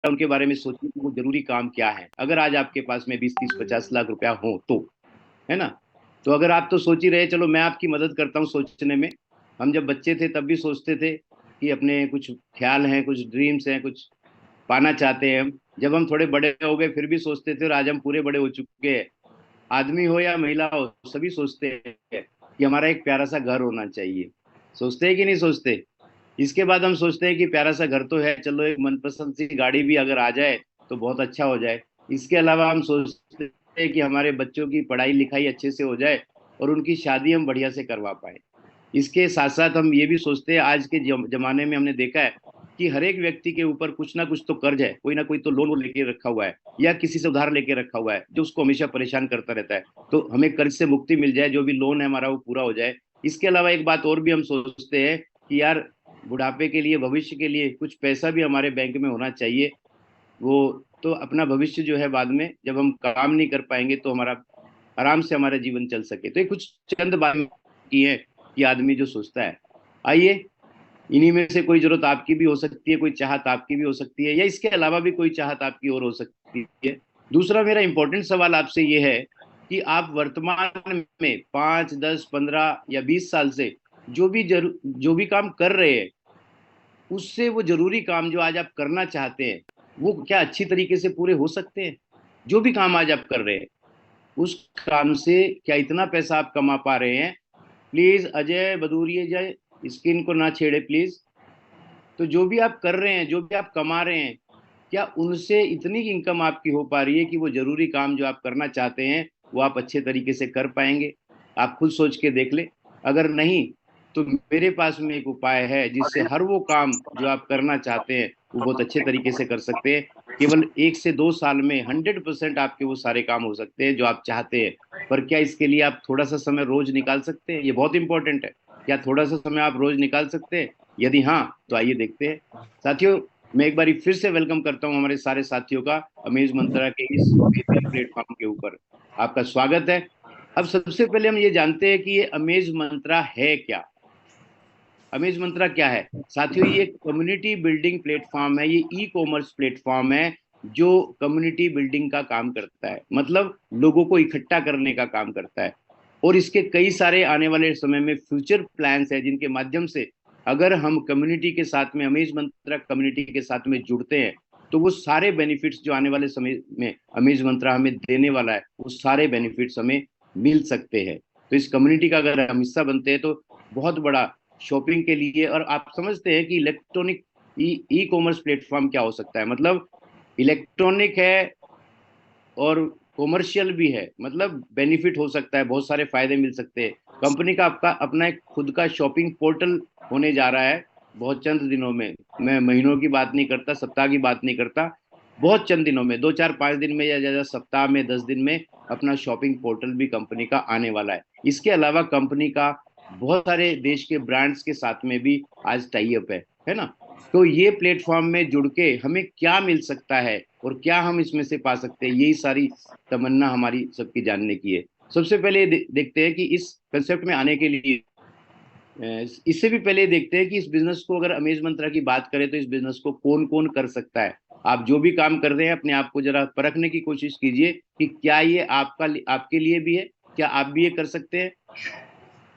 उनके बारे में सोचिए कि वो जरूरी काम क्या है। अगर आज आपके पास में 20, 30, 50 लाख रुपया हो तो, है ना। तो अगर आप तो सोच ही रहे, चलो मैं आपकी मदद करता हूँ सोचने में। हम जब बच्चे थे तब भी सोचते थे कि अपने कुछ ख्याल हैं, कुछ ड्रीम्स हैं, कुछ पाना चाहते हैं हम। जब हम थोड़े बड़े हो गए फिर भी सोचते थे, और आज हम पूरे बड़े हो चुके हैं, आदमी हो या महिला हो सभी सोचते हैं कि हमारा एक प्यारा सा घर होना चाहिए। सोचते हैं कि नहीं सोचते? इसके बाद हम सोचते हैं कि प्यारा सा घर तो है, चलो एक मनपसंद सी गाड़ी भी अगर आ जाए तो बहुत अच्छा हो जाए। इसके अलावा हम सोचते हैं कि हमारे बच्चों की पढ़ाई लिखाई अच्छे से हो जाए और उनकी शादी हम बढ़िया से करवा पाए। इसके साथ साथ हम ये भी सोचते हैं, आज के जमाने में हमने देखा है कि हर एक व्यक्ति के ऊपर कुछ ना कुछ तो कर्ज है, कोई ना कोई तो लोन वो लेके रखा हुआ है या किसी से उधार लेके रखा हुआ है, जो उसको हमेशा परेशान करता रहता है। तो हमें कर्ज से मुक्ति मिल जाए, जो भी लोन है हमारा वो पूरा हो जाए। इसके अलावा एक बात और भी हम सोचते हैं कि यार बुढ़ापे के लिए, भविष्य के लिए कुछ पैसा भी हमारे बैंक में होना चाहिए। वो तो अपना भविष्य जो है बाद में जब हम काम नहीं कर पाएंगे तो हमारा आराम से हमारा जीवन चल सके। तो ये कुछ चंद बातें की है कि आदमी जो सोचता है। आइए, इन्हीं में से कोई जरूरत आपकी भी हो सकती है, कोई चाहत आपकी भी हो सकती है, या इसके अलावा भी कोई चाहत आपकी और हो सकती है। दूसरा मेरा इंपॉर्टेंट सवाल आपसे ये है कि आप वर्तमान में 5, 10, 15 या 20 साल से जो भी काम कर रहे हैं, उससे वो जरूरी काम जो आज आप करना चाहते हैं वो क्या अच्छी तरीके से पूरे हो सकते हैं? जो भी काम आज आप कर रहे हैं उस काम से क्या इतना पैसा आप कमा पा रहे हैं? प्लीज अजय बदूरिया जय स्क्रीन को ना छेड़े प्लीज। तो जो भी आप कर रहे हैं, जो भी आप कमा रहे हैं, क्या उनसे इतनी इनकम आपकी हो पा रही है कि वो जरूरी काम जो आप करना चाहते हैं वो आप अच्छे तरीके से कर पाएंगे? आप खुद सोच के देख ले। अगर नहीं तो मेरे पास में एक उपाय है जिससे हर वो काम जो आप करना चाहते हैं वो बहुत अच्छे तरीके से कर सकते हैं। केवल 1 से 2 साल में 100% आपके वो सारे काम हो सकते हैं जो आप चाहते हैं। पर क्या इसके लिए आप थोड़ा सा समय रोज निकाल सकते हैं? ये बहुत इंपॉर्टेंट है। क्या थोड़ा सा समय आप रोज निकाल सकते हैं? यदि हाँ तो आइए देखते हैं। साथियों, मैं एक बार फिर से वेलकम करता हूं हमारे सारे साथियों का अमेज मंत्रा के इस बेहतरीन प्लेटफॉर्म के ऊपर। आपका स्वागत है। अब सबसे पहले हम ये जानते हैं कि ये अमेज मंत्रा है क्या। अमेज मंत्रा क्या है साथियों? ये कम्युनिटी बिल्डिंग प्लेटफॉर्म है, ये ई कॉमर्स प्लेटफॉर्म है जो कम्युनिटी बिल्डिंग का काम करता है, मतलब लोगों को इकट्ठा करने का काम करता है। और इसके कई सारे आने वाले समय में फ्यूचर प्लान्स है जिनके माध्यम से अगर हम कम्युनिटी के साथ में, अमेज मंत्रा कम्युनिटी के साथ में जुड़ते हैं, तो वो सारे बेनिफिट्स जो आने वाले समय में अमेज मंत्रा हमें देने वाला है वो सारे बेनिफिट्स हमें मिल सकते हैं। तो इस कम्युनिटी का अगर हम हिस्सा बनते हैं तो बहुत बड़ा शॉपिंग के लिए, और आप समझते हैं कि इलेक्ट्रॉनिक ई कॉमर्स प्लेटफॉर्म क्या हो सकता है, मतलब इलेक्ट्रॉनिक है और कॉमर्शियल भी है, मतलब बेनिफिट हो सकता है, बहुत सारे फायदे मिल सकते हैं। कंपनी का आपका अपना एक खुद का शॉपिंग पोर्टल होने जा रहा है बहुत चंद दिनों में। मैं महीनों की बात नहीं करता, सप्ताह की बात नहीं करता, बहुत चंद दिनों में, 2, 4, 5 दिन में या ज्यादा सप्ताह में, 10 दिन में अपना शॉपिंग पोर्टल भी कंपनी का आने वाला है। इसके अलावा कंपनी का बहुत सारे देश के ब्रांड्स के साथ में भी आज टाई अप है ना। तो ये प्लेटफॉर्म में जुड़ के हमें क्या मिल सकता है और क्या हम इसमें से पा सकते हैं, यही सारी तमन्ना हमारी सबकी जानने की है। सबसे पहले देखते हैं कि इस कंसेप्ट में आने के लिए, इससे भी पहले देखते हैं कि इस बिजनेस को, अगर अमेज मंत्रा की बात करें तो इस बिजनेस को कौन कौन कर सकता है। आप जो भी काम कर रहे हैं अपने आप को जरा परखने की कोशिश कीजिए कि क्या ये आपके लिए भी है, क्या आप भी ये कर सकते हैं।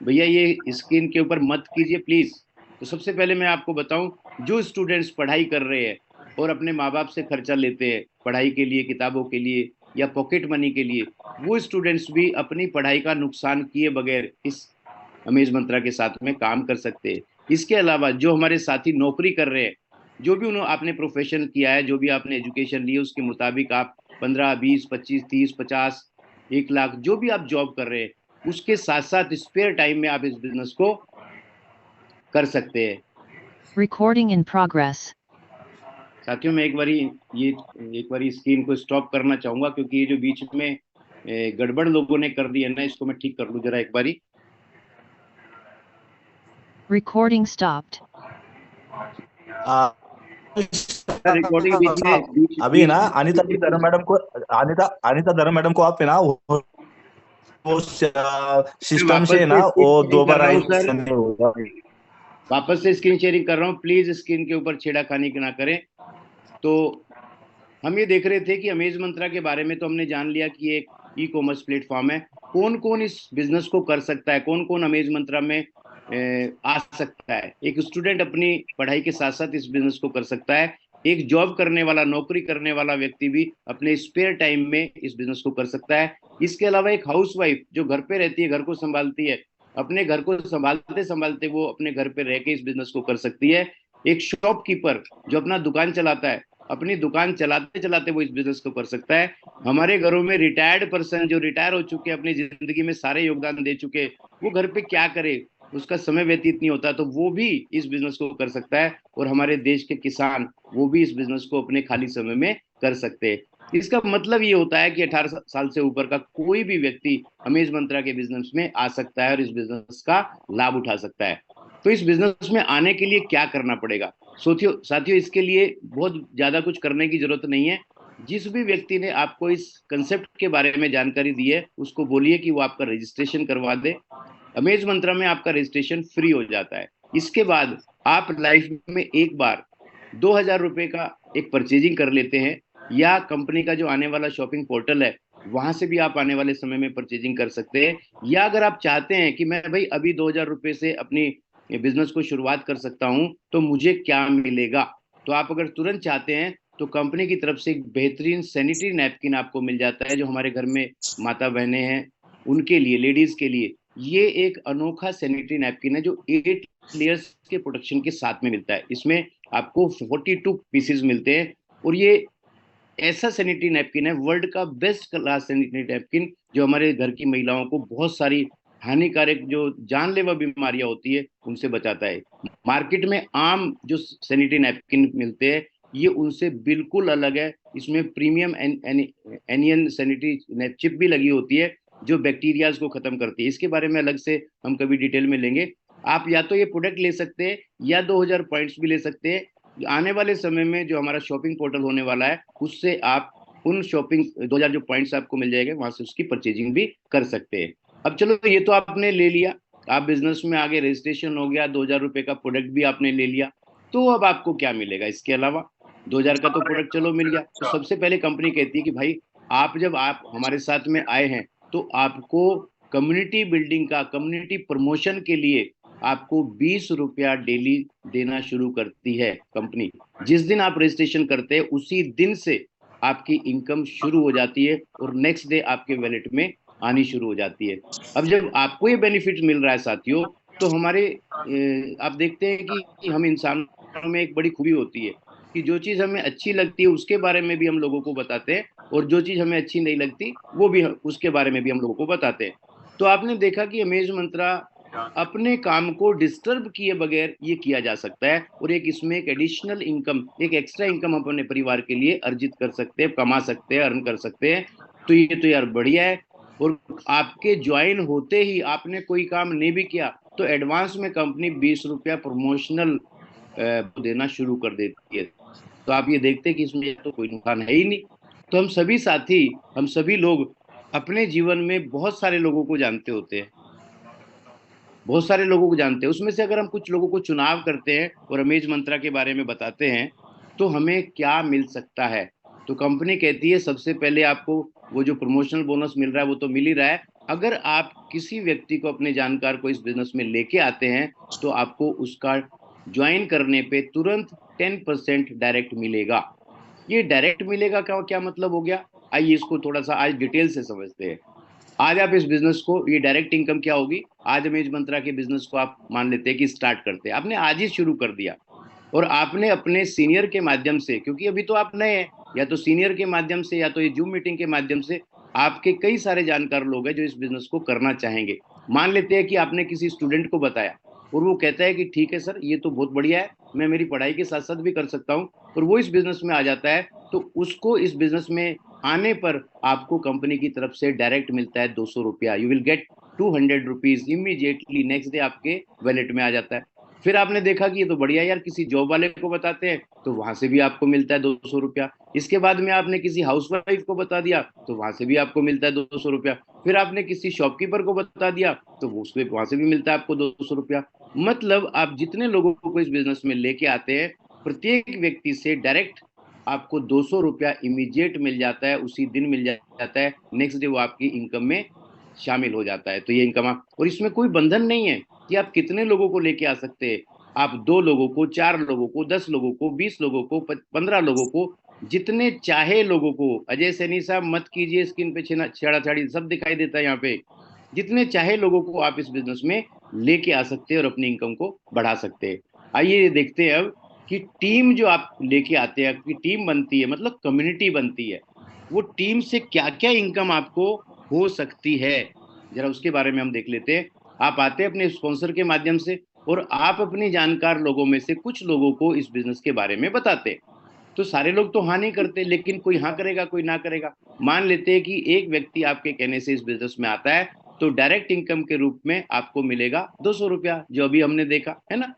भैया ये स्क्रीन के ऊपर मत कीजिए प्लीज। तो सबसे पहले मैं आपको बताऊं, जो स्टूडेंट्स पढ़ाई कर रहे हैं और अपने माँ बाप से खर्चा लेते हैं पढ़ाई के लिए, किताबों के लिए या पॉकेट मनी के लिए, वो स्टूडेंट्स भी अपनी पढ़ाई का नुकसान किए बगैर इस अमेज मंत्रा के साथ में काम कर सकते हैं। इसके अलावा जो हमारे साथी नौकरी कर रहे हैं, जो भी उन्होंने आपने प्रोफेशन किया है, जो भी आपने एजुकेशन ली है उसके मुताबिक आप 15, 20, 25, 30, 50, 1 लाख जो भी आप जॉब कर रहे हैं, उसके साथ साथ स्पेयर टाइम में आप इस बिजनेस को कर सकते हैं। Recording in progress. साथियों, मैं एक बारी स्क्रीन को स्टॉप करना चाहूंगा क्योंकि ये जो बीच में गड़बड़ लोगों ने कर दी है ना, इसको मैं ठीक कर लूं जरा एक बारी। Recording stopped. रिकॉर्डिंग बीच में अभी ना अनीता धर्म मैडम को, अनीता धर्म मैडम को आप है ना वो सिस्टम से ना वो 2 बार आई होगा। वापस से स्क्रीन शेयरिंग कर रहा हूँ, प्लीज स्क्रीन के ऊपर छेड़ाखानी ना करें। तो हम ये देख रहे थे कि अमेज मंत्रा के बारे में तो हमने जान लिया कि ये एक ई कॉमर्स प्लेटफॉर्म है। कौन कौन इस बिजनेस को कर सकता है, कौन कौन अमेज मंत्रा में आ सकता है। एक स्टूडेंट अपनी पढ़ाई के साथ साथ इस बिजनेस को कर सकता है। एक जॉब करने वाला, नौकरी करने वाला व्यक्ति भी अपने स्पेयर टाइम में इस बिजनेस को कर सकता है। इसके अलावा एक हाउसवाइफ जो घर पे रहती है, घर को संभालती है, अपने घर को संभालते संभालते वो अपने घर पे रह के इस बिजनेस को कर सकती है। एक शॉपकीपर जो अपना दुकान चलाता है, अपनी दुकान चलाते चलाते वो इस बिजनेस को कर सकता है। हमारे घरों में रिटायर्ड पर्सन जो रिटायर हो चुके, अपनी जिंदगी में सारे योगदान दे चुके, वो घर पे क्या करे, उसका समय व्यतीत नहीं होता, तो वो भी इस बिजनेस को कर सकता है। और हमारे देश के किसान वो भी इस बिजनेस को अपने खाली समय में कर सकते हैं। इसका मतलब ये होता है कि 18 साल से ऊपर का कोई भी व्यक्ति अमेज मंत्रा के बिजनेस में आ सकता है और इस बिजनेस का लाभ उठा सकता है। तो इस बिजनेस में आने के लिए क्या करना पड़ेगा? साथियों साथियों इसके लिए बहुत ज्यादा कुछ करने की जरूरत नहीं है। जिस भी व्यक्ति ने आपको इस कंसेप्ट के बारे में जानकारी दी है, उसको बोलिए कि वो आपका रजिस्ट्रेशन करवा दे। अमेज मंत्रा में आपका रजिस्ट्रेशन फ्री हो जाता है। इसके बाद आप लाइफ में एक बार 2,000 रुपए का एक परचेजिंग कर लेते हैं, या कंपनी का जो आने वाला शॉपिंग पोर्टल है वहां से भी आप आने वाले समय में परचेजिंग कर सकते हैं। या अगर आप चाहते हैं कि मैं भाई अभी 2,000 रुपए से अपनी बिजनेस को शुरुआत कर सकता हूं, तो मुझे क्या मिलेगा, तो आप अगर तुरंत चाहते हैं तो कंपनी की तरफ से एक बेहतरीन सैनिटरी नैपकिन आपको मिल जाता है। जो हमारे घर में माता बहनें हैं उनके लिए, लेडीज के लिए ये एक अनोखा सैनिटरी नैपकिन है जो 8 लेयर्स के प्रोटेक्शन के साथ में मिलता है। इसमें आपको 42 पीसेस मिलते हैं। और ये ऐसा सैनिटरी नैपकिन है, वर्ल्ड का बेस्ट क्लास सैनिटरी नैपकिन, जो हमारे घर की महिलाओं को बहुत सारी हानिकारक जो जानलेवा बीमारियां होती है उनसे बचाता है। मार्केट में आम जो सैनिटरी नैपकिन मिलते हैं ये उनसे बिल्कुल अलग है। इसमें प्रीमियम एनियन सैनिटरी चिप भी लगी होती है जो बैक्टीरियाज को खत्म करती है। इसके बारे में अलग से हम कभी डिटेल में लेंगे। आप या तो ये प्रोडक्ट ले सकते हैं या 2,000 पॉइंट्स भी ले सकते हैं। आने वाले समय में जो हमारा शॉपिंग पोर्टल होने वाला है उससे आप उन शॉपिंग 2,000 जो पॉइंट्स आपको मिल जाएंगे वहां से उसकी परचेजिंग भी कर सकते हैं। अब चलो ये तो आपने ले लिया, आप बिजनेस में आगे, रजिस्ट्रेशन हो गया, 2,000 रुपए का प्रोडक्ट भी आपने ले लिया। तो अब आपको क्या मिलेगा इसके अलावा? 2,000 का तो प्रोडक्ट चलो मिल गया। तो सबसे पहले कंपनी कहती है कि भाई आप हमारे साथ में आए हैं तो आपको कम्युनिटी बिल्डिंग का, कम्युनिटी प्रमोशन के लिए आपको 20 रुपया डेली देना शुरू करती है कंपनी। जिस दिन आप रजिस्ट्रेशन करते हैं उसी दिन से आपकी इनकम शुरू हो जाती है और नेक्स्ट डे आपके वैलेट में आनी शुरू हो जाती है। अब जब आपको ये बेनिफिट मिल रहा है साथियों, तो हमारे आप देखते हैं कि हम इंसानों में एक बड़ी खूबी होती है कि जो चीज हमें अच्छी लगती है उसके बारे में भी हम लोगों को बताते हैं, और जो चीज हमें अच्छी नहीं लगती वो भी उसके बारे में भी हम लोगों को बताते हैं। तो आपने देखा कि अमेज मंत्रा अपने काम को डिस्टर्ब किए बगैर ये किया जा सकता है, और एक इसमें एक एडिशनल इनकम, एक एक्स्ट्रा इनकम हम अपने परिवार के लिए अर्जित कर सकते हैं, कमा सकते हैं, अर्न कर सकते हैं। तो ये तो यार बढ़िया है। और आपके ज्वाइन होते ही आपने कोई काम नहीं भी किया तो एडवांस में कंपनी 20 रुपया प्रमोशनल देना शुरू कर देती है। तो आप ये देखते हैं कि इसमें तो कोई नुकसान है ही नहीं। तो हम सभी साथी, हम सभी लोग अपने जीवन में बहुत सारे लोगों को जानते होते हैं, बहुत सारे लोगों को जानते हैं। उसमें से अगर हम कुछ लोगों को चुनाव करते हैं और अमेज मंत्रा के बारे में बताते हैं तो हमें क्या मिल सकता है। तो कंपनी कहती है सबसे पहले आपको वो जो प्रमोशनल बोनस मिल रहा है वो तो मिल ही रहा है। अगर आप किसी व्यक्ति को, अपने जानकार को इस बिजनेस में लेके आते हैं तो आपको उसका ज्वाइन करने पे तुरंत 10% डायरेक्ट मिलेगा। ये डायरेक्ट मिलेगा का क्या मतलब हो गया? आइए इसको थोड़ा सा आज डिटेल से समझते हैं। आज आप इस बिजनेस को, ये डायरेक्ट इनकम क्या होगी, आज अमेज मंत्रा के बिजनेस को आप मान लेते हैं कि स्टार्ट करते हैं, आपने आज ही शुरू कर दिया और आपने अपने सीनियर के माध्यम से, क्योंकि अभी तो आप नए हैं, या तो सीनियर के माध्यम से या तो ये जूम मीटिंग के माध्यम से आपके कई सारे जानकार लोग हैं जो इस बिजनेस को करना चाहेंगे। मान लेते हैं कि आपने किसी स्टूडेंट को बताया और वो कहता है कि ठीक है सर ये तो बहुत बढ़िया है, मैं मेरी पढ़ाई के साथ साथ भी कर सकता हूँ, और वो इस बिजनेस में आ जाता है। तो उसको इस बिजनेस में आने पर आपको कंपनी की तरफ से डायरेक्ट मिलता है 200 रुपया। You will get 200 rupees immediately, next day आपके वैलेट में आ जाता है। फिर आपने देखा कि ये तो बढ़िया यार, किसी जॉब वाले को बताते हैं तो वहां से भी आपको मिलता है 200 रुपया। इसके बाद में आपने किसी हाउसवाइफ को बता दिया तो वहां से भी आपको मिलता है 200 रुपया। फिर आपने किसी शॉपकीपर को बता दिया तो उसमें वहां से भी मिलता है आपको 200 रुपया। मतलब आप जितने लोगों को इस बिजनेस में लेके आते हैं, प्रत्येक व्यक्ति से डायरेक्ट आपको 200 रुपया इमीडिएट मिल जाता है, उसी दिन मिल जाता है, नेक्स्ट डे वो आपकी इनकम में शामिल हो जाता है। तो ये इनकम, और इसमें कोई बंधन नहीं है कि आप कितने लोगों को लेके आ सकते हैं। आप 2 लोगों को, 4 लोगों को, 10 लोगों को, 20 लोगों को, 15 लोगों को, जितने चाहे लोगों को। अजय सैनी साहब मत कीजिए, स्क्रीन पे छेड़ा छाड़ी सब दिखाई देता है यहाँ पे। जितने चाहे लोगों को आप इस बिजनेस में लेके आ सकते हैं और अपनी इनकम को बढ़ा सकते हैं। आइए देखते हैं अब कि टीम जो आप लेके आते हैं, आपकी टीम बनती है, मतलब कम्युनिटी बनती है, वो टीम से क्या क्या इनकम आपको हो सकती है, जरा उसके बारे में हम देख लेते हैं। आप आते हैं अपने स्पॉन्सर के माध्यम से, और आप अपने जानकार लोगों में से कुछ लोगों को इस बिजनेस के बारे में बताते हैं। तो सारे लोग तो हाँ नहीं करते, लेकिन कोई हाँ करेगा, कोई ना करेगा। मान लेते हैं कि एक व्यक्ति आपके कहने से इस बिजनेस में आता है, तो डायरेक्ट इनकम के रूप में आपको मिलेगा 200 रुपया, जो अभी हमने देखा है ना।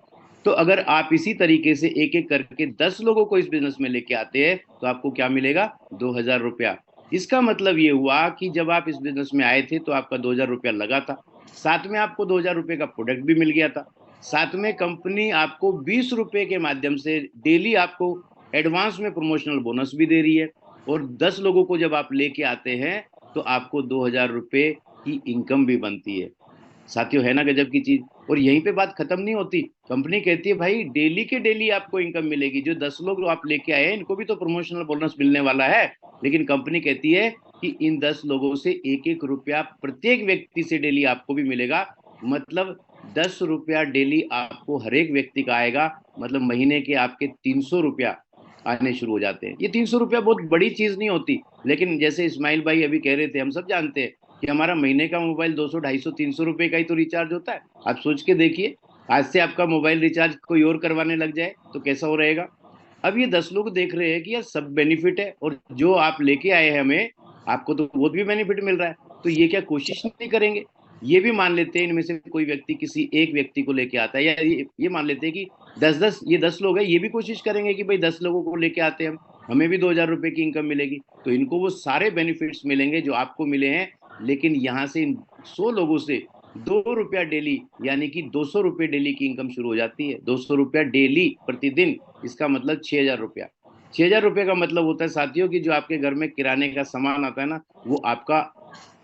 तो अगर आप इसी तरीके से एक एक करके 10 लोगों को इस बिजनेस में लेके आते हैं, तो आपको क्या मिलेगा? 2000 रुपया। इसका मतलब ये हुआ कि जब आप इस बिजनेस में आए थे तो आपका 2000 रुपया लगा था, साथ में आपको 2000 रुपये का प्रोडक्ट भी मिल गया था, साथ में कंपनी आपको 20 रुपये के माध्यम से डेली आपको एडवांस में प्रमोशनल बोनस भी दे रही है। और 10 लोगों को जब आप लेके आते हैं तो आपको 2000 रुपये की इनकम भी बनती है। साथियों, है ना गजब की चीज। और यहीं पे बात खत्म नहीं होती। कंपनी कहती है भाई डेली के डेली आपको इनकम मिलेगी, जो 10 लोग आप लेके आए हैं इनको भी तो प्रमोशनल बोनस मिलने वाला है। लेकिन कंपनी कहती है कि इन 10 लोगों से एक एक रुपया प्रत्येक व्यक्ति से डेली आपको भी मिलेगा। मतलब 10 रुपया डेली आपको हर एक व्यक्ति का आएगा। मतलब महीने के आपके 300 रुपया आने शुरू हो जाते हैं। ये 300 रुपया बहुत बड़ी चीज नहीं होती, लेकिन जैसे इस्माइल भाई अभी कह रहे थे, हम सब जानते हैं कि हमारा महीने का मोबाइल 200, 250, 300 रुपए का ही तो रिचार्ज होता है। आप सोच के देखिए, आज से आपका मोबाइल रिचार्ज कोई और करवाने लग जाए तो कैसा हो रहेगा। अब ये 10 लोग देख रहे हैं कि यार सब बेनिफिट है, और जो आप लेके आए हैं हमें, आपको तो वो भी बेनिफिट मिल रहा है, तो ये क्या कोशिश नहीं करेंगे? ये भी मान लेते हैं इनमें से कोई व्यक्ति किसी एक व्यक्ति को लेके आता है, या ये मान लेते हैं कि 10-10, ये 10 लोग हैं, ये भी कोशिश करेंगे कि भाई 10 लोगों को लेके आते हैं हम, हमें भी 2000 रुपए की इनकम मिलेगी। तो इनको वो सारे बेनिफिट्स मिलेंगे जो आपको मिले हैं। लेकिन यहाँ से इन 100 लोगों से 2 रुपया डेली, यानी कि 200 रुपये डेली की इनकम शुरू हो जाती है। 200 रुपया डेली प्रतिदिन, इसका मतलब 6000 रुपया। 6000 रुपये का मतलब होता है साथियों कि जो आपके घर में किराने का सामान आता है ना, वो आपका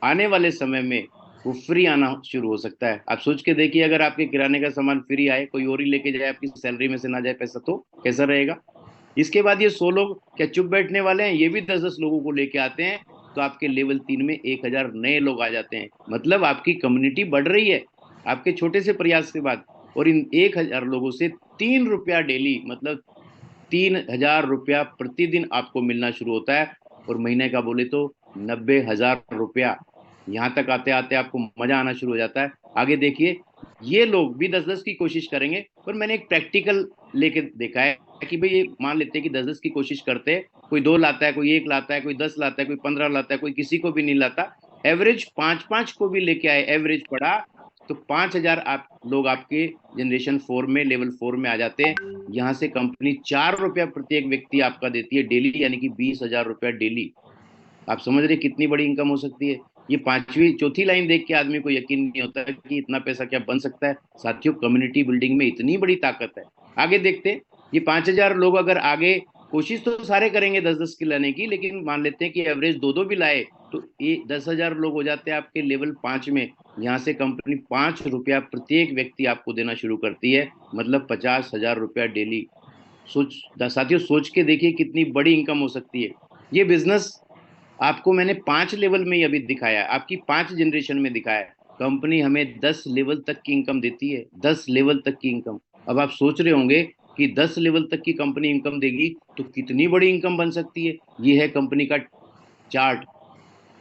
आने वाले समय में वो फ्री आना शुरू हो सकता है। आप सोच के देखिए, अगर आपके किराने का सामान फ्री आए, कोई और ही लेके जाए, आपकी सैलरी में से ना जाए पैसा, तो कैसा रहेगा? इसके बाद ये 100 लोग क्या चुप बैठने वाले हैं? ये भी 10-10 लोगों को लेके आते हैं, तो आपके लेवल 3 में 1000 नए लोग आ जाते हैं। मतलब आपकी कम्युनिटी बढ़ रही है आपके छोटे से प्रयास के बाद। और इन 1000 लोगों से 3 रुपया डेली, मतलब 3000 रुपया प्रतिदिन आपको मिलना शुरू होता है। और महीने का बोले तो 90,000 रुपया। यहाँ तक आते आते आपको मजा आना शुरू हो जाता है। आगे देखिए, ये लोग भी 10-10 की कोशिश करेंगे, पर मैंने एक प्रैक्टिकल लेके देखा है कि भाई ये मान लेते हैं कि 10-10 की कोशिश करते हैं, कोई 2 लाता है, कोई 1 लाता है, कोई 10 लाता है, कोई 15 लाता है, कोई किसी को भी नहीं लाता। एवरेज 5-5 को भी लेके आए, एवरेज पड़ा तो 5000 आप लोग आपके जनरेशन 4 में, लेवल 4 में आ जाते हैं। यहाँ से कंपनी 4 रुपया प्रत्येक व्यक्ति आपका देती है डेली, यानी कि 20,000 रुपया डेली। आप समझ रहे कितनी बड़ी इनकम हो सकती है? ये पांचवी चौथी लाइन देख के आदमी को यकीन नहीं होता है कि इतना पैसा क्या बन सकता है। साथियों, कम्युनिटी बिल्डिंग में इतनी बड़ी ताकत है। आगे देखते हैं, ये 5000 लोग अगर आगे, कोशिश तो सारे करेंगे 10-10 की लाने की, लेकिन मान लेते हैं कि एवरेज 2-2 भी लाए, तो ये 10,000 लोग हो जाते हैं आपके लेवल 5 में। यहाँ से कंपनी 5 रुपया प्रत्येक व्यक्ति आपको देना शुरू करती है, मतलब 50,000 रुपया डेली। सोच साथियों, सोच के देखिए कितनी बड़ी इनकम हो सकती है। ये बिजनेस आपको मैंने 5 लेवल में ही अभी दिखाया है, आपकी 5 जनरेशन में दिखाया है। कंपनी हमें 10 लेवल तक की इनकम देती है, 10 लेवल तक की इनकम। अब आप सोच रहे होंगे कि 10 लेवल तक की कंपनी इनकम देगी तो कितनी बड़ी इनकम बन सकती है। ये है कंपनी का चार्ट,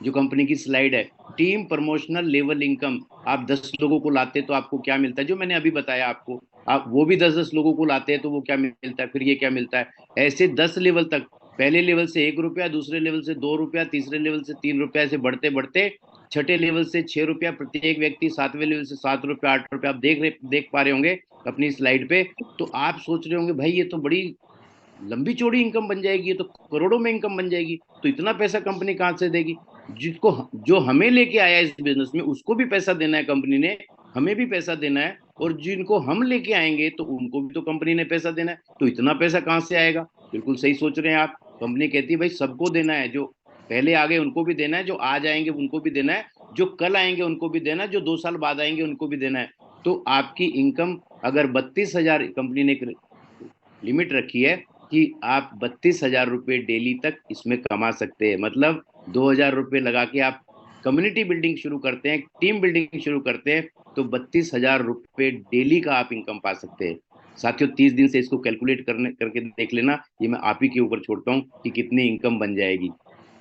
जो कंपनी की स्लाइड है। Team promotional level income. आप 10 लोगों को लाते तो आपको क्या मिलता है, जो मैंने अभी बताया आपको। आप वो भी 10-10 लोगों को लाते हैं तो वो क्या मिलता है, फिर ये क्या मिलता है। ऐसे 10 लेवल तक, पहले लेवल से 1 रुपया, दूसरे लेवल से 2 रुपया, तीसरे लेवल से 3 रुपया, ऐसे बढ़ते बढ़ते छठे लेवल से 6 रुपया प्रत्येक व्यक्ति, सातवें लेवल से 7 रुपया, 8 रुपया। आप देख पा रहे होंगे अपनी स्लाइड पे। तो आप सोच रहे होंगे भाई ये तो बड़ी लंबी चौड़ी इनकम बन जाएगी, ये तो करोड़ों में इनकम बन जाएगी। तो इतना पैसा कंपनी कहाँ से देगी? जिसको, जो हमें लेके आया इस बिजनेस में, उसको भी पैसा देना है कंपनी ने, हमें भी पैसा देना है, और जिनको हम लेके आएंगे तो उनको भी तो कंपनी ने पैसा देना है। तो इतना पैसा कहाँ से आएगा? बिल्कुल सही सोच रहे हैं आप। कंपनी कहती है भाई सबको देना है, जो पहले आ गए उनको भी देना है, जो आज आएंगे उनको भी देना है, जो कल आएंगे उनको भी देना है, जो 2 साल बाद आएंगे उनको भी देना है। तो आपकी इनकम अगर 32,000, कंपनी ने एक लिमिट रखी है कि आप 32,000 रुपये डेली तक इसमें कमा सकते हैं। मतलब 2,000 रुपये लगा के आप कम्युनिटी बिल्डिंग शुरू करते हैं, टीम बिल्डिंग शुरू करते हैं, तो 32,000 रुपये डेली का आप इनकम पा सकते हैं। साथियों 30 दिन से इसको कैलकुलेट करके देख लेना, ये मैं आप ही के ऊपर छोड़ता हूँ कि कितनी इनकम बन जाएगी।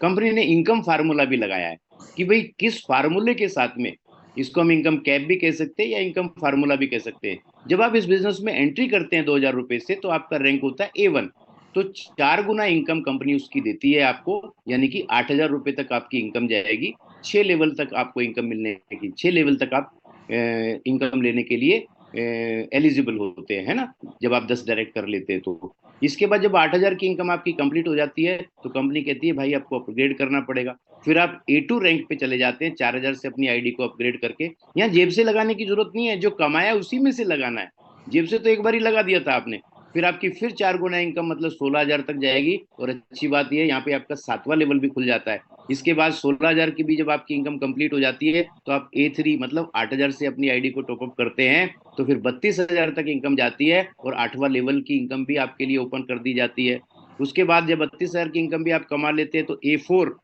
कंपनी ने इनकम फार्मूला भी लगाया है कि भाई किस फार्मूले के साथ में, इसको हम इनकम कैप भी कह सकते हैं या इनकम फार्मूला भी कह सकते हैं। जब आप इस बिजनेस में एंट्री करते हैं 2,000 रुपए से, तो आपका रैंक होता है A1। तो 4 गुना इनकम कंपनी उसकी देती है आपको, यानी कि 8,000 रुपए तक आपकी इनकम जाएगी। 6 लेवल तक आपको इनकम मिलने की, 6 लेवल तक आप इनकम लेने के लिए एलिजिबल होते हैं, है ना, जब आप 10 डायरेक्ट कर लेते हैं तो। इसके बाद जब 8,000 की इनकम आपकी कंप्लीट हो जाती है, तो कंपनी कहती है भाई आपको अपग्रेड करना पड़ेगा। फिर आप A2 रैंक पे चले जाते हैं, 4,000 से अपनी आईडी को अपग्रेड करके। यहाँ जेब से लगाने की जरूरत नहीं है, जो कमाया उसी में से लगाना है। जेब से तो एक बार ही लगा दिया था आपने। फिर आपकी फिर 4 गुना इनकम मतलब 16,000 तक जाएगी। और अच्छी बात यह है, यहाँ पे आपका 7वां लेवल भी खुल जाता है। इसके बाद 16,000 की भी जब आपकी इनकम कंप्लीट हो जाती है, तो आप A3 मतलब 8,000 से अपनी आईडी को टॉपअप करते हैं, तो फिर 32,000 तक इनकम जाती है और 8वां लेवल की इनकम भी आपके लिए ओपन कर दी जाती है। उसके बाद जब 32,000 की इनकम भी आप कमा लेते हैं, तो A4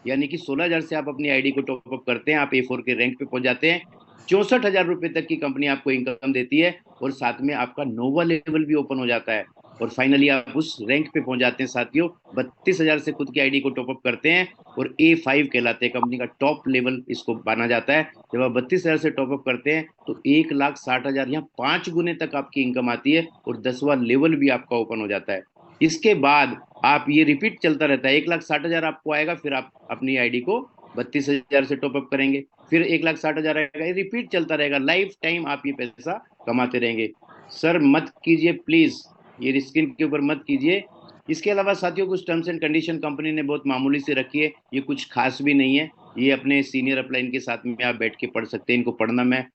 यानी कि 16,000 से आप अपनी आईडी को टॉपअप करते हैं, आप A4 के रैंक पे पहुंच जाते हैं। 64,000 रुपए तक की कंपनी आपको इनकम देती है, और साथ में आपका 9वां लेवल भी ओपन हो जाता है। और फाइनली आप उस रैंक पे पहुंच जाते हैं साथियों, 32,000 से खुद की आईडी को टॉपअप करते हैं, और A5 कहलाते हैं, कंपनी का टॉप लेवल इसको माना जाता है। जब आप 32,000 से टॉपअप करते हैं, तो 1,60,000, यहाँ 5 गुने तक आपकी इनकम आती है, और 10वां लेवल भी आपका ओपन हो जाता है। इसके बाद आप, ये रिपीट चलता रहता है, 1,60,000 आपको आएगा, फिर आप अपनी आईडी को 32,000 से टॉपअप करेंगे, फिर 1,60,000 आएगा, ये रिपीट चलता रहेगा, लाइफ टाइम आप ये पैसा कमाते रहेंगे। सर मत कीजिए प्लीज, ये स्क्रीन के ऊपर मत कीजिए। इसके अलावा साथियों कुछ टर्म्स एंड कंडीशन कंपनी ने बहुत मामूली से रखी है, ये कुछ खास भी नहीं है। ये अपने सीनियर अपलाइन के साथ में आप बैठ के पढ़ सकते हैं, इनको पढ़ना मैं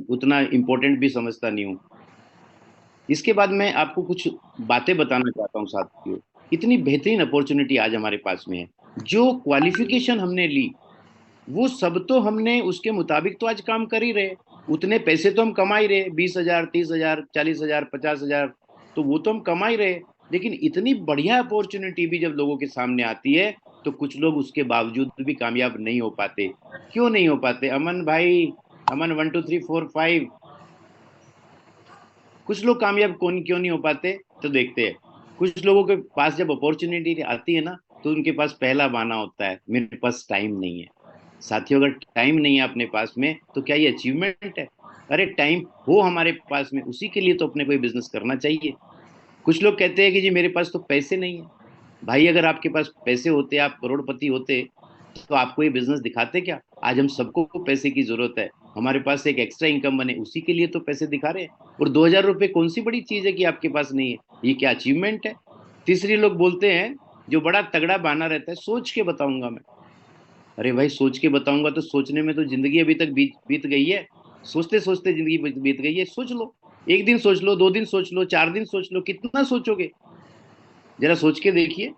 उतना इंपॉर्टेंट भी समझता नहीं हूँ। इसके बाद मैं आपको कुछ बातें बताना चाहता हूँ साथियों। इतनी बेहतरीन अपॉर्चुनिटी आज हमारे पास में है। जो क्वालिफिकेशन हमने ली, वो सब तो हमने उसके मुताबिक तो आज काम कर ही रहे। उतने पैसे तो हम कमा ही रहे, 20,000, 30,000, 40,000, 50,000, तो वो तो हम कमा ही रहे। लेकिन इतनी बढ़िया अपॉर्चुनिटी भी जब लोगों के सामने आती है, तो कुछ लोग उसके बावजूद भी कामयाब नहीं हो पाते। क्यों नहीं हो पाते अमन भाई? अमन 1 2 3 4 5। कुछ लोग कामयाब कौन क्यों नहीं हो पाते, तो देखते हैं। कुछ लोगों के पास जब अपॉर्चुनिटी आती है ना, तो उनके पास पहला बहाना होता है, मेरे पास टाइम नहीं है। साथियों अगर टाइम नहीं है अपने पास में, तो क्या ये अचीवमेंट है? अरे टाइम हो हमारे पास में, उसी के लिए तो अपने कोई बिजनेस करना चाहिए। कुछ लोग कहते हैं कि जी मेरे पास तो पैसे नहीं है। भाई अगर आपके पास पैसे होते, आप करोड़पति होते, तो आपको ये बिजनेस दिखाते क्या? आज हम सबको पैसे की जरूरत है, हमारे पास एक एक्स्ट्रा इनकम बने, उसी के लिए तो पैसे दिखा रहे हैं। और 2,000 रुपये कौन सी बड़ी चीज है कि आपके पास नहीं है? ये क्या अचीवमेंट है? तीसरी लोग बोलते हैं, जो बड़ा तगड़ा बहाना रहता है, सोच के बताऊंगा मैं। अरे भाई सोच के बताऊंगा, तो सोचने में तो जिंदगी अभी तक बीत बीत गई है। सोचते सोचते जिंदगी बीत गई है। सोच लो, एक दिन सोच लो, 2 दिन सोच लो, 4 दिन सोच लो, कितना सोचोगे? जरा सोच के देखिए।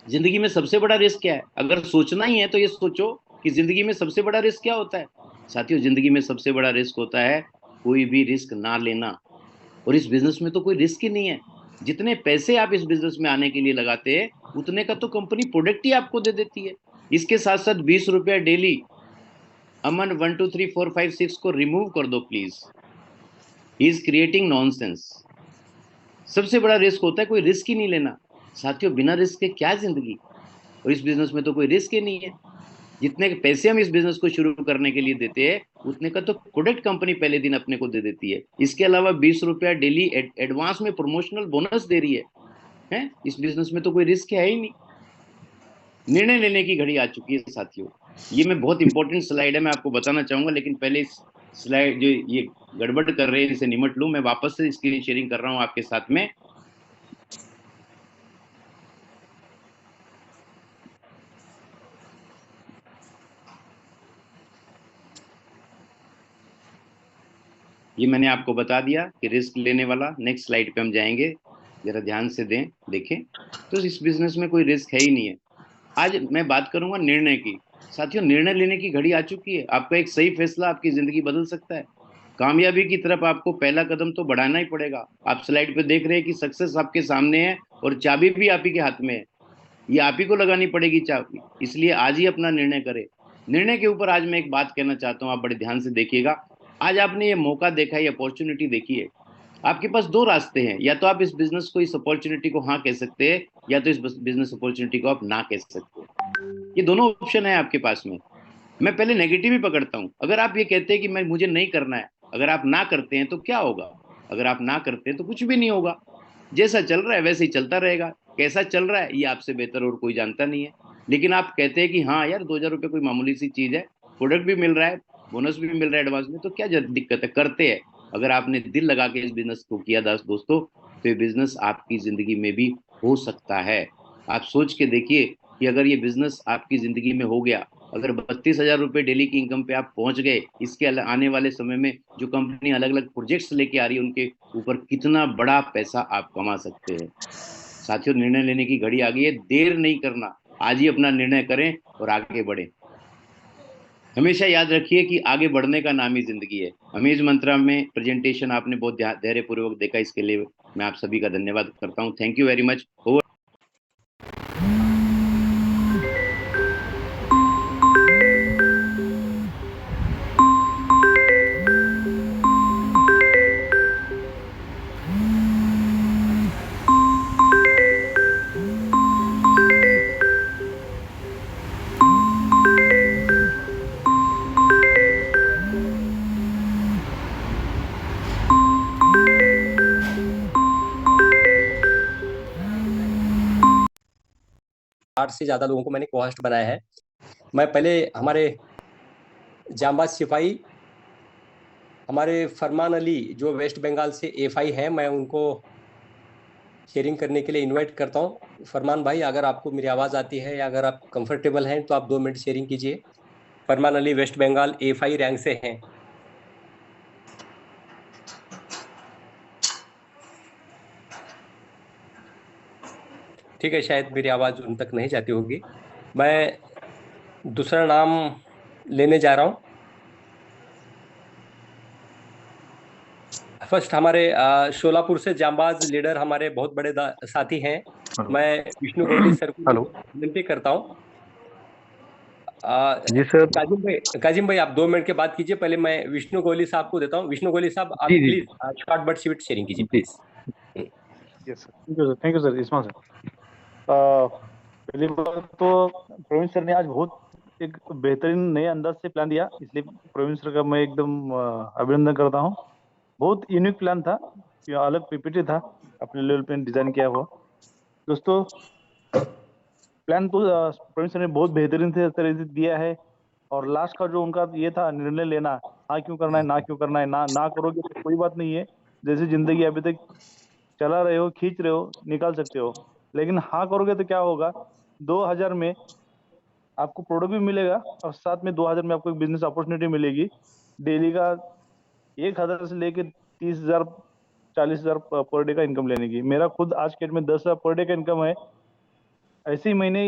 जिंदगी में सबसे बड़ा रिस्क क्या है? अगर सोचना ही है तो ये सोचो कि जिंदगी में सबसे बड़ा रिस्क क्या होता है। साथियों जिंदगी में सबसे बड़ा रिस्क होता है कोई भी रिस्क ना लेना। और इस बिजनेस में तो कोई रिस्क ही नहीं है। जितने पैसे आप इस बिजनेस में आने के लिए लगाते हैं, उतने का तो कंपनी प्रोडक्ट ही आपको दे देती है। इसके साथ साथ 20 रुपया डेली। अमन 1 2 3 4 5 6 को रिमूव कर दो please. He is creating nonsense. सबसे बड़ा रिस्क होता है कोई रिस्क ही नहीं लेना। साथियों बिना रिस्क के क्या जिंदगी? और इस बिजनेस में तो कोई रिस्क ही नहीं है। जितने के पैसे हम इस बिजनेस को शुरू करने के लिए देते हैं, उतने का तो प्रोडक्ट कंपनी पहले दिन अपने को दे देती है। इसके अलावा 20 रुपया डेली एडवांस में प्रमोशनल बोनस दे रही है। इस बिजनेस में तो कोई रिस्क है ही नहीं। निर्णय लेने की घड़ी आ चुकी है साथियों। ये मैं बहुत इंपॉर्टेंट स्लाइड है, मैं आपको बताना चाहूंगा, लेकिन पहले इस स्लाइड जो ये गड़बड़ कर रहे हैं इसे निमट लूं। मैं वापस से स्क्रीन शेयरिंग कर रहा हूं आपके साथ में। ये मैंने आपको बता दिया कि रिस्क लेने वाला। नेक्स्ट स्लाइड पे हम जाएंगे। जरा ध्यान से देखें तो इस बिजनेस में कोई रिस्क है ही नहीं है। आज मैं बात करूंगा निर्णय की। साथियों, निर्णय लेने की घड़ी आ चुकी है। आपका एक सही फैसला आपकी जिंदगी बदल सकता है। कामयाबी की तरफ आपको पहला कदम तो बढ़ाना ही पड़ेगा। आप स्लाइड पे देख रहे हैं कि सक्सेस आपके सामने है और चाबी भी आप ही के हाथ में है। ये आप ही को लगानी पड़ेगी चाबी। इसलिए आज ही अपना निर्णय करें। निर्णय के ऊपर आज मैं एक बात कहना चाहता हूँ, आप बड़े ध्यान से देखिएगा। आज आपने ये मौका देखा, ये अपॉर्चुनिटी देखी है। आपके पास दो रास्ते हैं, या तो आप इस बिजनेस को, इस अपॉर्चुनिटी को हाँ कह सकते हैं, या तो इस बिजनेस अपॉर्चुनिटी को आप ना कह सकते हैं। ये दोनों ऑप्शन है आपके पास में। मैं पहले नेगेटिव ही पकड़ता हूं। अगर आप ये कहते हैं कि मैं मुझे नहीं करना है, अगर आप ना करते हैं तो क्या होगा? अगर आप ना करते हैं तो कुछ भी नहीं होगा। जैसा चल रहा है वैसे ही चलता रहेगा। कैसा चल रहा है ये आपसे बेहतर और कोई जानता नहीं है। लेकिन आप कहते हैं कि हाँ यार, 2,000 रुपये कोई मामूली सी चीज है, प्रोडक्ट भी मिल रहा है, बोनस भी मिल रहा है एडवांस में, तो क्या दिक्कत है, करते हैं। अगर आपने दिल लगा के इस बिजनेस को किया दोस्तों, तो ये बिजनेस आपकी जिंदगी में भी हो सकता है। आप सोच के देखिए कि अगर ये बिजनेस आपकी जिंदगी में हो गया, अगर 32,000 रुपये डेली की इनकम पे आप पहुंच गए, इसके आने वाले समय में जो कंपनी अलग अलग प्रोजेक्ट्स लेके आ रही है, उनके ऊपर कितना बड़ा पैसा आप कमा सकते हैं। साथियों, निर्णय लेने की घड़ी आ गई है। देर नहीं करना, आज ही अपना निर्णय करें और आगे बढ़ें। हमेशा याद रखिए कि आगे बढ़ने का नाम ही जिंदगी है। अमेज मंत्रा में प्रेजेंटेशन आपने बहुत धैर्य पूर्वक देखा, इसके लिए मैं आप सभी का धन्यवाद करता हूं। Thank you very much. से ज़्यादा लोगों को मैंने कोहोस्ट बनाया है। मैं पहले हमारे जांबाज सिपाही, हमारे फरमान अली जो वेस्ट बंगाल से एफआई है, मैं उनको शेयरिंग करने के लिए इनवाइट करता हूं। फरमान भाई, अगर आपको मेरी आवाज़ आती है या अगर आप कंफर्टेबल हैं तो आप 2 मिनट शेयरिंग कीजिए। Farman Ali West Bengal FI rank से हैं। ठीक है, शायद मेरी आवाज़ उन तक नहीं जाती होगी। मैं दूसरा नाम लेने जा रहा हूं। फर्स्ट हमारे शोलापुर से जांबाज लीडर, हमारे बहुत बड़े साथी हैं। मैं विष्णु गौली सर को विनती करता हूँ। जी सर। काजिम भाई, आप 2 मिनट के बाद कीजिए। पहले मैं विष्णु गोली साहब को देता हूँ। विष्णु गोली साहब, आप जी, जी। Please short but sweet sharing कीजिए please. Yes sir, thank you sir, इस्माल सर। पहली बात तो प्रवीण सर ने आज बहुत एक बेहतरीन नए अंदाज से प्लान दिया, इसलिए प्रवीण सर का मैं एकदम अभिनंदन करता हूँ। बहुत यूनिक प्लान था, अलग पीपीटी था, अपने लेवल पे डिजाइन किया हुआ। दोस्तों, प्लान तो प्रवीण सर ने बहुत बेहतरीन तरह से दिया है। और लास्ट का जो उनका ये था निर्णय लेना, हाँ क्यों करना है, ना क्यों करना है, ना करोगे तो कोई बात नहीं है। जैसे जिंदगी अभी तक चला रहे हो, खींच रहे हो, निकाल सकते हो। लेकिन हाँ करोगे तो क्या होगा, 2000 में आपको प्रोडक्ट भी मिलेगा और साथ में 2000 में आपको एक बिजनेस अपॉर्चुनिटी मिलेगी। डेली का 1000 से लेके 30,000 40,000 पर डे का इनकम लेने की। मेरा खुद आज के डेट में 10,000 पर डे का इनकम है। ऐसे ही मैंने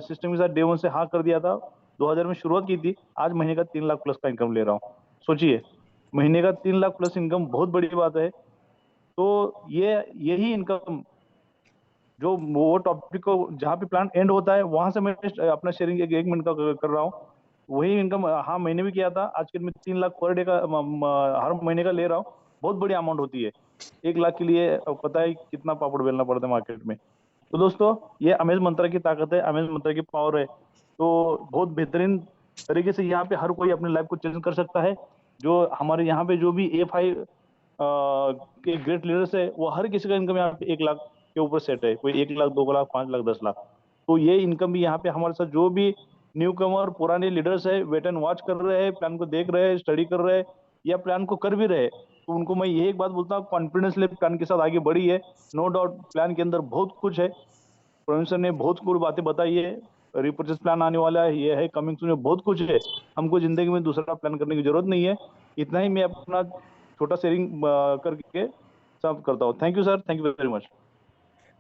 सिस्टम के साथ डे 1 से हाँ कर दिया था। 2000 में शुरुआत की थी, आज महीने का 3 लाख प्लस का इनकम ले रहा हूँ। सोचिए, महीने का 3 लाख प्लस इनकम बहुत बड़ी बात है। तो यही इनकम, जो वो टॉपिक को जहाँ पे प्लान एंड होता है वहां से मैं अपना शेयरिंग 1 मिनट का कर रहा हूँ। वही इनकम हाँ मैंने भी किया था। आज के में 3 लाख पर डे का हर महीने का ले रहा हूँ। बहुत बड़ी अमाउंट होती है। 1 लाख के लिए पता है कितना पापड़ बेलना पड़ता है मार्केट में। तो दोस्तों, ये अमेज मंत्रा की ताकत है, अमेज मंत्रा की पावर है। तो बहुत बेहतरीन तरीके से यहाँ पे हर कोई अपनी लाइफ को चेंज कर सकता है। जो हमारे यहाँ पे जो भी एफआई के ग्रेट लीडर्स है, वो हर किसी का इनकम यहाँ पे 1 लाख के ऊपर सेट है। कोई 1 लाख, 2 लाख, 5 लाख, 10 लाख। तो ये इनकम भी यहाँ पे हमारे साथ जो भी न्यू कमर पुराने लीडर्स है, वेट एंड वॉच कर रहे हैं, प्लान को देख रहे हैं, स्टडी कर रहे हैं या प्लान को कर भी रहे हैं, तो उनको मैं यही एक बात बोलता हूँ, कॉन्फिडेंस ले, प्लान के साथ आगे बढ़ी है। नो डाउट प्लान के अंदर बहुत कुछ है। प्रवीण सर ने बहुत कुछ बातें बताई है। रिपर्चेस प्लान आने वाला है, ये है, कमिंग सून में बहुत कुछ है। हमको जिंदगी में दूसरा प्लान करने की जरूरत नहीं है। इतना ही मैं अपना छोटा शेयरिंग करके सब करता हूँ। Thank you sir, thank you very much.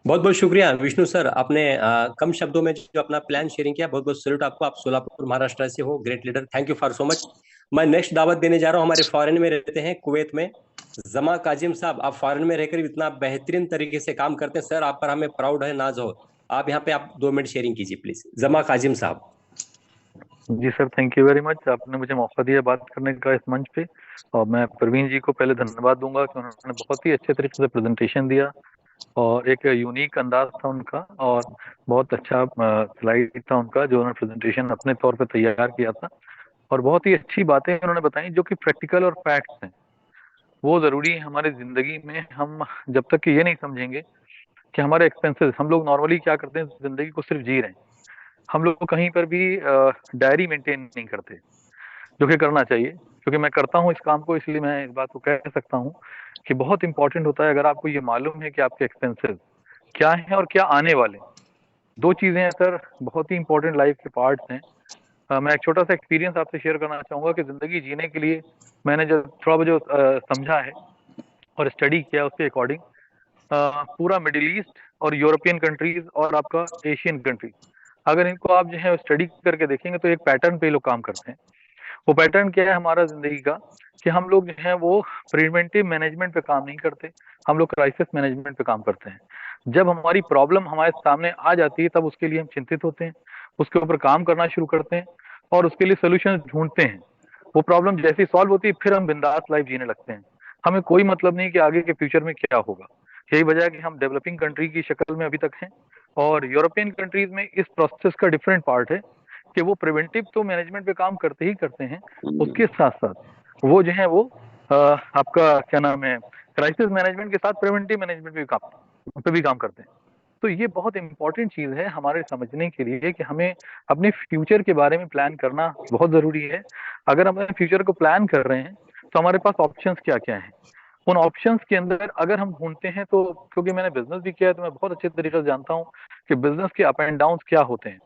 बहुत बहुत शुक्रिया विष्णु सर, आपने कम शब्दों में जो अपना प्लान शेयरिंग किया, बहुत बहुत सैल्यूट आपको। आप सोलापुर महाराष्ट्र से हो, great leader, thank you for so much. मैं नेक्स्ट दावत देने जा रहा हूँ, हमारे फॉरेन में रहते हैं कुवैत में जमा काजिम साहब। आप फॉरेन में रहकर इतना बेहतरीन तरीके से काम करते हैं सर, आप पर हमें प्राउड है, नाज हो। आप यहाँ पे आप 2 मिनट शेयरिंग कीजिए प्लीज, जमा काजिम साहब। जी sir, thank you very much. आपने मुझे मौका दिया बात करने का इस मंच पे, और मैं प्रवीण जी को पहले धन्यवाद दूंगा कि उन्होंने बहुत ही अच्छे तरीके से प्रेजेंटेशन दिया, और एक यूनिक अंदाज था उनका, और बहुत अच्छा स्लाइड था उनका जो उन्होंने प्रेजेंटेशन अपने तौर पे तैयार किया था, और बहुत ही अच्छी बातें उन्होंने बताई जो कि प्रैक्टिकल और फैक्ट्स हैं। वो जरूरी है हमारी जिंदगी में। हम जब तक कि ये नहीं समझेंगे कि हमारे एक्सपेंसेस, हम लोग नॉर्मली क्या करते हैं, जिंदगी को सिर्फ जी रहे हैं, हम लोग कहीं पर भी डायरी मेंटेन नहीं करते, जो कि करना चाहिए, क्योंकि मैं करता हूँ इस काम को, इसलिए मैं इस बात को कह सकता हूँ कि बहुत इंपॉर्टेंट होता है। अगर आपको ये मालूम है कि आपके एक्सपेंसेस क्या हैं और क्या आने वाले, दो चीजें हैं सर, बहुत ही इंपॉर्टेंट लाइफ के पार्ट्स हैं। मैं एक छोटा सा एक्सपीरियंस आपसे शेयर करना चाहूंगा कि जिंदगी जीने के लिए मैंने जो थोड़ा बहुत जो समझा है और स्टडी किया, उसके अकॉर्डिंग पूरा मिडिल ईस्ट और यूरोपियन कंट्रीज और आपका एशियन कंट्री, अगर इनको आप जो है स्टडी करके देखेंगे तो एक पैटर्न पे लोग काम करते हैं। वो पैटर्न क्या है हमारा जिंदगी का, कि हम लोग जो है वो प्रिवेंटिव मैनेजमेंट पे काम नहीं करते, हम लोग क्राइसिस मैनेजमेंट पे काम करते हैं। जब हमारी प्रॉब्लम हमारे सामने आ जाती है तब उसके लिए हम चिंतित होते हैं, उसके ऊपर काम करना शुरू करते हैं और उसके लिए सोल्यूशन ढूंढते हैं। वो प्रॉब्लम जैसे सॉल्व होती है फिर हम बिंदास लाइफ जीने लगते हैं, हमें कोई मतलब नहीं कि आगे के फ्यूचर में क्या होगा। यही वजह है कि हम डेवलपिंग कंट्री की शक्ल में अभी तक हैं, और यूरोपियन कंट्रीज में इस प्रोसेस का डिफरेंट पार्ट है कि वो प्रिवेंटिव तो मैनेजमेंट पे काम करते ही करते हैं, उसके साथ साथ वो जो है वो आपका क्या नाम है, क्राइसिस मैनेजमेंट के साथ प्रिवेंटिव मैनेजमेंट पे भी काम करते हैं। तो ये बहुत इंपॉर्टेंट चीज है हमारे समझने के लिए कि हमें अपने फ्यूचर के बारे में प्लान करना बहुत जरूरी है। अगर हम अपने फ्यूचर को प्लान कर रहे हैं तो हमारे पास ऑप्शंस क्या क्या हैं, उन ऑप्शंस के अंदर अगर हम ढूंढते हैं तो, क्योंकि मैंने बिजनेस भी किया है तो मैं बहुत अच्छे तरीके से जानता हूँ कि बिजनेस के अप एंड डाउन क्या होते हैं।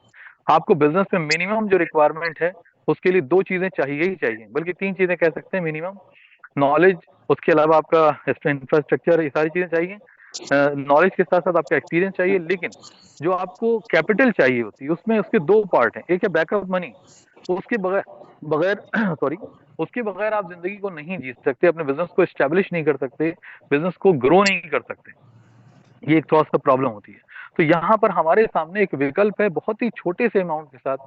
आपको बिजनेस में मिनिमम जो रिक्वायरमेंट है उसके लिए दो चीजें चाहिए ही चाहिए, बल्कि तीन चीजें कह सकते हैं मिनिमम। नॉलेज, उसके अलावा आपका इंफ्रास्ट्रक्चर, ये सारी चीजें चाहिए। नॉलेज के साथ साथ आपका एक्सपीरियंस चाहिए, लेकिन जो आपको कैपिटल चाहिए होती है उसमें उसके दो पार्ट हैं। एक है बैकअप मनी, उसके बगैर बगैर सॉरी उसके बगैर आप जिंदगी को नहीं जी सकते, अपने बिजनेस को एस्टेब्लिश नहीं कर सकते, बिजनेस को ग्रो नहीं कर सकते। ये एक थोड़ा सा प्रॉब्लम होती है। तो यहाँ पर हमारे सामने एक विकल्प है बहुत ही छोटे से अमाउंट के साथ,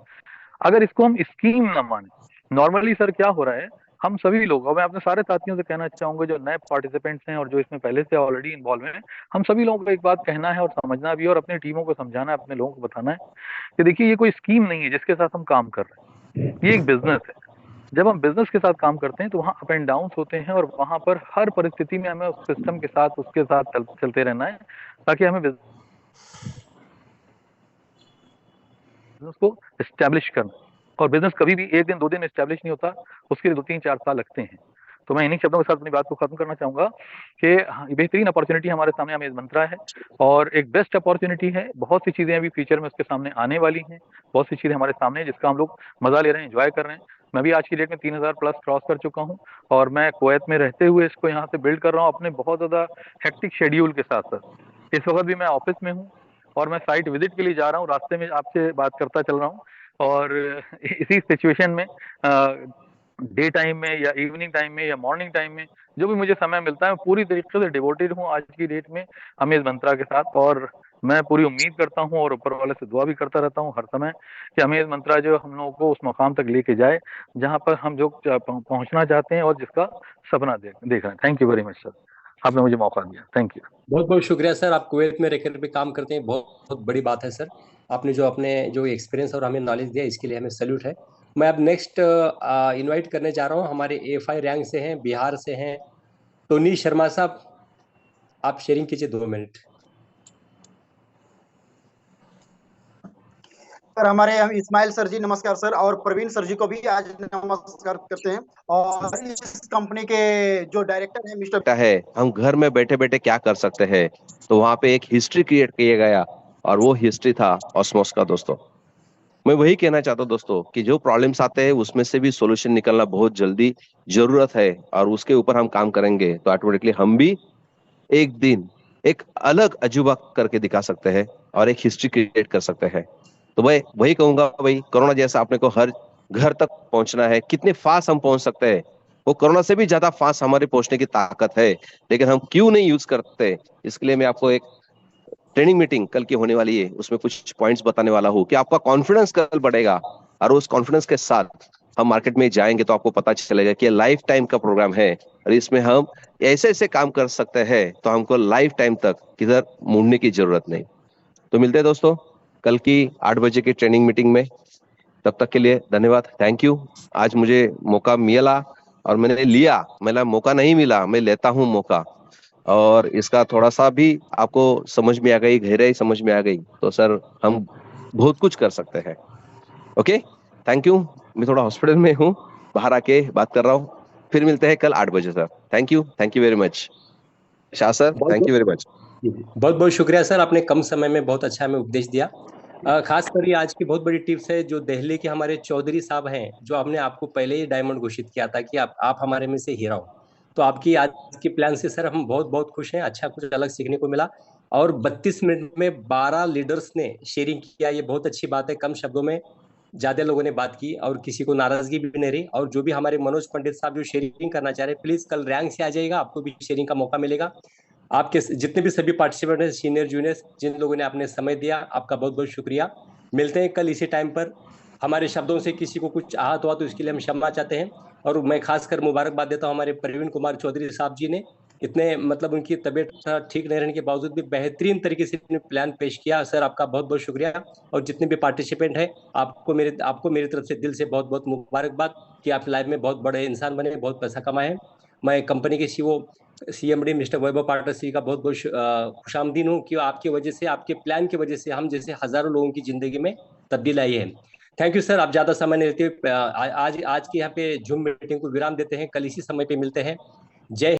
अगर इसको हम स्कीम न माने। नॉर्मली सर क्या हो रहा है, हम सभी लोग, और मैं अपने सारे साथियों से कहना चाहूंगा जो नए पार्टिसिपेंट्स हैं और जो इसमें पहले से ऑलरेडी इन्वॉल्व हैं, हम सभी लोगों को एक बात कहना है और समझना भी है और अपनी टीमों को समझाना है, अपने लोगों को बताना है कि देखिए ये कोई स्कीम नहीं है जिसके साथ हम काम कर रहे हैं, ये एक बिजनेस है। जब हम बिजनेस के साथ काम करते हैं तो वहाँ अप एंड डाउन होते हैं, और वहां पर हर परिस्थिति में हमें उस सिस्टम के साथ उसके साथ चलते रहना है, ताकि हमें बिजनेस को एस्टेब्लिश करना। और बिजनेस कभी भी एक दिन दो दिन एस्टेब्लिश नहीं होता, उसके लिए 2-3-4 साल लगते हैं। तो मैं इन्हीं शब्दों के साथ अपनी बात को खत्म करना चाहूंगा कि बेहतरीन अपॉर्चुनिटी हमारे सामने अमेज मंत्रा है, और एक बेस्ट अपॉर्चुनिटी है। बहुत सी चीजें अभी फ्यूचर में उसके सामने आने वाली हैं, बहुत सी चीजें हमारे सामने हैं जिसका हम लोग मजा ले रहे हैं, एंजॉय कर रहे हैं। मैं भी आज की डेट में 3000 प्लस क्रॉस कर चुका हूँ, और मैं कुवैत में रहते हुए इसको यहाँ से बिल्ड कर रहा हूँ अपने बहुत ज्यादा हेक्टिक शेड्यूल के साथ साथ। इस वक्त भी मैं ऑफिस में हूँ और मैं साइट विजिट के लिए जा रहा हूँ, रास्ते में आपसे बात करता चल रहा हूँ। और इसी सिचुएशन में डे टाइम में या इवनिंग टाइम में या मॉर्निंग टाइम में जो भी मुझे समय मिलता है, मैं पूरी तरीके से डिवोटेड हूँ आज की डेट में अमेज मंत्रा के साथ। और मैं पूरी उम्मीद करता हूँ और ऊपर वाले से दुआ भी करता रहता हूँ हर समय कि अमेज मंत्रा जो हम लोगों को उस मकाम तक लेके जाए जहाँ पर हम जो पहुंचना चाहते हैं और जिसका सपना देख रहे हैं। Thank you very much sir, आपने मुझे मौका दिया, थैंक यू। बहुत बहुत शुक्रिया सर, आप कुवैत में रहकर भी काम करते हैं, बहुत बहुत बड़ी बात है सर। आपने जो अपने जो एक्सपीरियंस और हमें नॉलेज दिया, इसके लिए हमें सैल्यूट है। मैं अब नेक्स्ट इनवाइट करने जा रहा हूँ, हमारे AFI रैंक से हैं, बिहार से हैं, टोनी शर्मा साहब, आप शेयरिंग कीजिए 2 मिनट। सर हमारे हम इस्माइल सर जी नमस्कार सर, और प्रवीण सर जी को भी आज नमस्कार करते हैं। और इस कंपनी के जो डायरेक्टर है मिस्टर है, हम घर में बैठे बैठे क्या कर सकते हैं, तो वहां पे एक हिस्ट्री क्रिएट किया गया, और वो हिस्ट्री था ऑस्मोस का। दोस्तों मैं वही कहना चाहता हूँ दोस्तों कि जो प्रॉब्लम्स आते हैं उसमें से भी सॉल्यूशन निकलना बहुत जल्दी जरूरत है, और उसके ऊपर हम काम करेंगे तो ऑटोमेटिकली हम भी एक दिन एक अलग अजूबा करके दिखा सकते हैं और एक हिस्ट्री क्रिएट कर सकते हैं। तो मैं वही कहूंगा भाई, कोरोना जैसा अपने को हर घर तक पहुंचना है। कितने फास्ट हम पहुंच सकते हैं, वो कोरोना से भी ज्यादा फास्ट हमारे पहुंचने की ताकत है, लेकिन हम क्यों नहीं यूज करते। इसके लिए मैं आपको एक ट्रेनिंग मीटिंग कल की होने वाली है, उसमें कुछ पॉइंट्स बताने वाला हूँ कि आपका कॉन्फिडेंस कल बढ़ेगा, और उस कॉन्फिडेंस के साथ हम मार्केट में जाएंगे तो आपको पता चलेगा कि लाइफ टाइम का प्रोग्राम है, और इसमें हम ऐसे ऐसे काम कर सकते हैं तो हमको लाइफ टाइम तक किधर मुड़ने की जरूरत नहीं। तो मिलते हैं दोस्तों कल की 8 बजे की ट्रेनिंग मीटिंग में। तब तक के लिए धन्यवाद, थैंक यू। आज मुझे मौका मिला और मैंने लिया, मेरा मौका नहीं मिला, मैं लेता हूँ मौका, और इसका थोड़ा सा भी आपको समझ में आ गई, गहराई समझ में आ गई, तो सर हम बहुत कुछ कर सकते हैं। Okay, thank you. मैं थोड़ा हॉस्पिटल में हूँ, बाहर आके बात कर रहा हूँ। फिर मिलते हैं कल 8 बजे sir. Thank you very much Shah sir, thank you very much. बहुत बहुत शुक्रिया सर, आपने कम समय में बहुत अच्छा हमें उपदेश दिया। खास कर ये आज की बहुत बड़ी टिप्स है जो दिल्ली के हमारे चौधरी साहब हैं, जो हमने आपको पहले ही डायमंड घोषित किया था कि आप हमारे में से हीरा हो। तो आपकी आज की प्लान से सर हम बहुत बहुत खुश हैं, अच्छा कुछ अलग सीखने को मिला। और 32 मिनट में 12 लीडर्स ने शेयरिंग किया, ये बहुत अच्छी बात है। कम शब्दों में ज्यादा लोगों ने बात की और किसी को नाराजगी भी नहीं रही। और जो भी हमारे मनोज पंडित साहब जो शेयरिंग करना चाह रहे हैं, प्लीज कल रैंक से आ जाएगा, आपको भी शेयरिंग का मौका मिलेगा। आपके जितने भी सभी पार्टिसिपेंट हैं, सीनियर जूनियर, जिन लोगों ने आपने समय दिया, आपका बहुत बहुत शुक्रिया। मिलते हैं कल इसी टाइम पर। हमारे शब्दों से किसी को कुछ आहत हुआ तो इसके लिए हम क्षमा चाहते हैं। और मैं खासकर मुबारकबाद देता हूं हमारे प्रवीण कुमार चौधरी साहब जी ने, इतने मतलब उनकी तबीयत ठीक नहीं रहने के बावजूद भी बेहतरीन तरीके से प्लान पेश किया। सर आपका बहुत बहुत शुक्रिया। और जितने भी पार्टिसिपेंट हैं, आपको मेरी तरफ से दिल से बहुत बहुत मुबारकबाद कि आप लाइफ में बहुत बड़े इंसान बने, बहुत पैसा कमाए। मैं कंपनी के सीएमडी मिस्टर वैभव पाठक श्री का बहुत बहुत खुशामदीन हूँ कि आपकी वजह से, आपके प्लान की वजह से हम जैसे हजारों लोगों की जिंदगी में तब्दील आई है। थैंक यू सर, आप ज्यादा समय नहीं लेते। आज की यहाँ पे जूम मीटिंग को विराम देते हैं, कल इसी समय पे मिलते हैं। जय